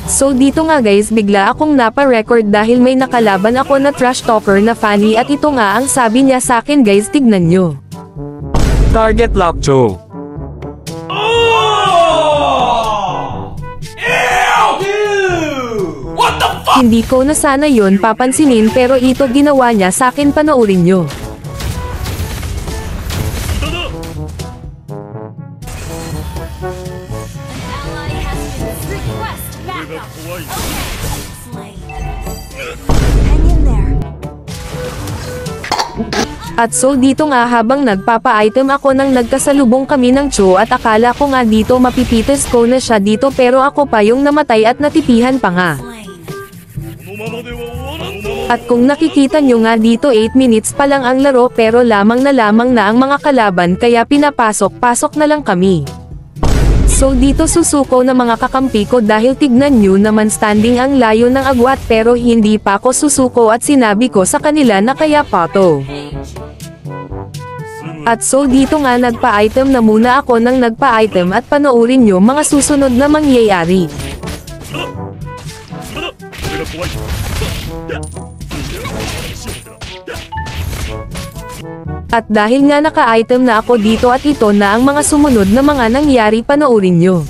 So dito nga guys bigla akong napa-record dahil may nakalaban ako na trash talker na Fanny at ito nga ang sabi niya sa akin guys, tignan nyo. Target lock Joe. Hindi ko na sana yun papansinin pero ito ginawa niya sa akin, panoorin nyo. At so dito nga habang nagpapa-item ako nang nagkasalubong kami ng Cho at akala ko nga dito mapipites ko na siya dito pero ako pa yung namatay at natipihan pa nga. At kung nakikita nyo nga dito 8 minutes pa lang ang laro pero lamang na ang mga kalaban kaya pinapasok-pasok na lang kami. So dito susuko na mga kakampi ko dahil tignan nyo naman standing ang layo ng agwat pero hindi pa ako susuko at sinabi ko sa kanila na kaya pato. At so dito nga nagpa-item na muna ako nang nagpa-item at panoorin nyo mga susunod na mangyayari. At dahil nga naka-item na ako dito at ito na ang mga sumunod na mga nangyari, panoorin nyo.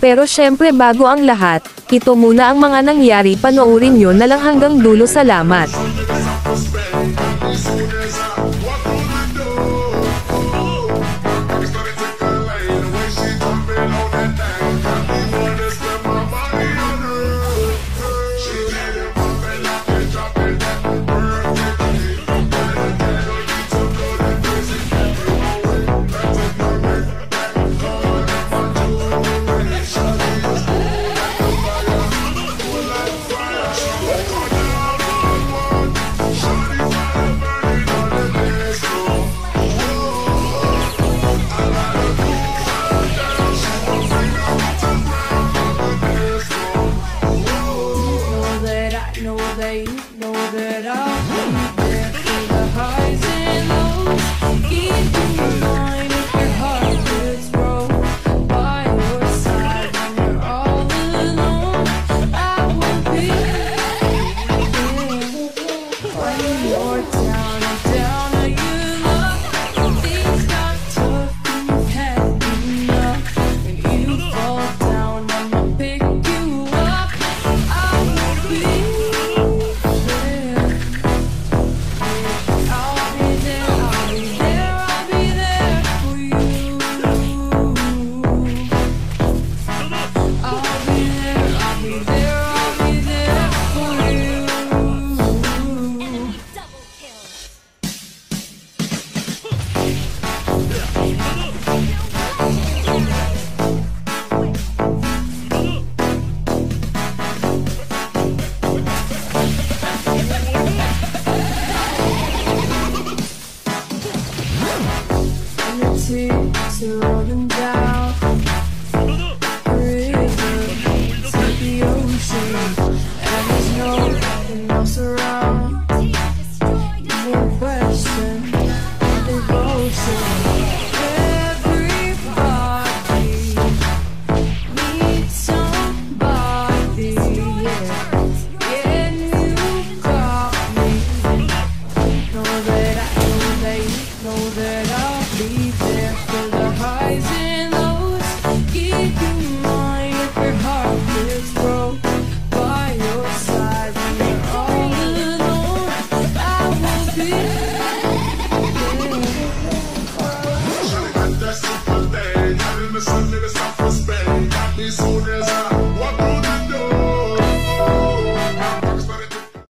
Pero syempre bago ang lahat, ito muna ang mga nangyari, panoorin nyo na lang hanggang dulo. Salamat.